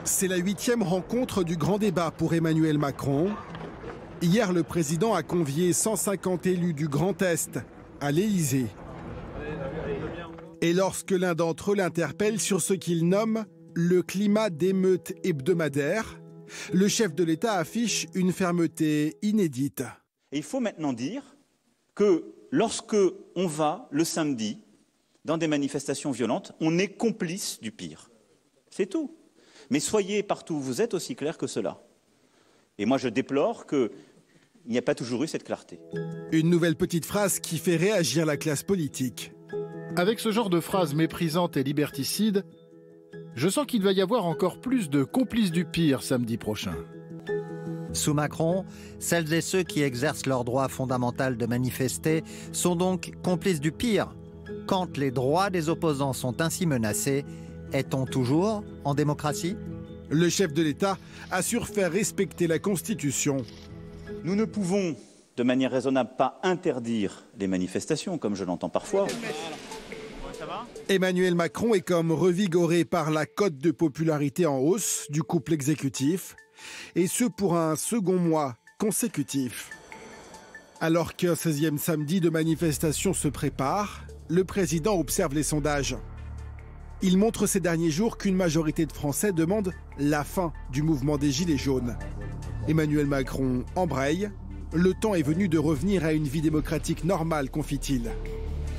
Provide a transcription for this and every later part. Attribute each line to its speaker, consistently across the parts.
Speaker 1: C'est la 8e rencontre du grand débat pour Emmanuel Macron. Hier, le président a convié 150 élus du Grand Est à l'Élysée. Et lorsque l'un d'entre eux l'interpelle sur ce qu'il nomme le climat d'émeute hebdomadaire, le chef de l'État affiche une fermeté inédite.
Speaker 2: Et il faut maintenant dire que lorsque on va le samedi dans des manifestations violentes, on est complice du pire. C'est tout. Mais soyez partout où vous êtes aussi clair que cela. Et moi je déplore qu'il n'y a pas toujours eu cette clarté.
Speaker 1: Une nouvelle petite phrase qui fait réagir la classe politique.
Speaker 3: Avec ce genre de phrase méprisante et liberticide, je sens qu'il va y avoir encore plus de complices du pire samedi prochain.
Speaker 4: Sous Macron, celles et ceux qui exercent leur droit fondamental de manifester sont donc complices du pire. Quand les droits des opposants sont ainsi menacés, est-on toujours en démocratie?
Speaker 1: Le chef de l'État assure faire respecter la Constitution.
Speaker 2: Nous ne pouvons, de manière raisonnable, pas interdire les manifestations, comme je l'entends parfois.
Speaker 1: Emmanuel Macron est comme revigoré par la cote de popularité en hausse du couple exécutif, et ce pour un second mois consécutif. Alors qu'un 16e samedi de manifestation se prépare, le président observe les sondages. Il montre ces derniers jours qu'une majorité de Français demande la fin du mouvement des Gilets jaunes. Emmanuel Macron embraye. Le temps est venu de revenir à une vie démocratique normale, confie-t-il.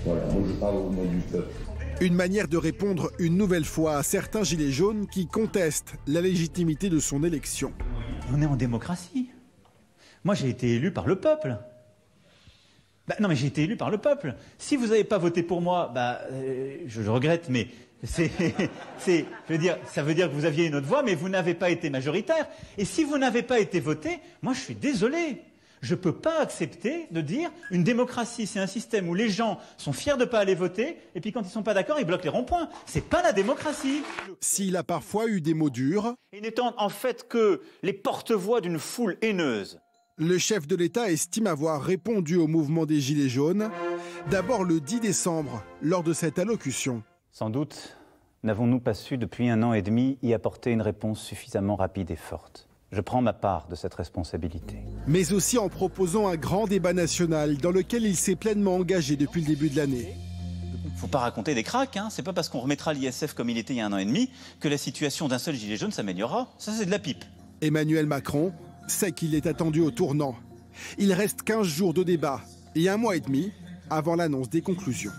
Speaker 5: Voilà, moi je parle au nom du peuple.
Speaker 1: Une manière de répondre une nouvelle fois à certains Gilets jaunes qui contestent la légitimité de son élection.
Speaker 2: On est en démocratie. Moi j'ai été élu par le peuple. Non mais j'ai été élu par le peuple. Si vous n'avez pas voté pour moi, je regrette, mais ça veut dire que vous aviez une autre voix, mais vous n'avez pas été majoritaire. Et si vous n'avez pas été voté, moi je suis désolé. Je ne peux pas accepter de dire une démocratie, c'est un système où les gens sont fiers de ne pas aller voter, et puis quand ils ne sont pas d'accord, ils bloquent les ronds-points. C'est pas la démocratie.
Speaker 1: S'il a parfois eu des mots durs,
Speaker 2: ils n'étant en fait que les porte-voix d'une foule haineuse.
Speaker 1: Le chef de l'État estime avoir répondu au mouvement des Gilets jaunes, d'abord le 10 décembre, lors de cette allocution.
Speaker 6: Sans doute n'avons-nous pas su depuis 1 an et demi y apporter une réponse suffisamment rapide et forte. Je prends ma part de cette responsabilité.
Speaker 1: Mais aussi en proposant un grand débat national dans lequel il s'est pleinement engagé depuis le début de l'année.
Speaker 2: Faut pas raconter des cracks, hein. C'est pas parce qu'on remettra l'ISF comme il était il y a 1 an et demi que la situation d'un seul gilet jaune s'améliorera. Ça c'est de la pipe.
Speaker 1: Emmanuel Macron sait qu'il est attendu au tournant. Il reste 15 jours de débat et 1 mois et demi avant l'annonce des conclusions.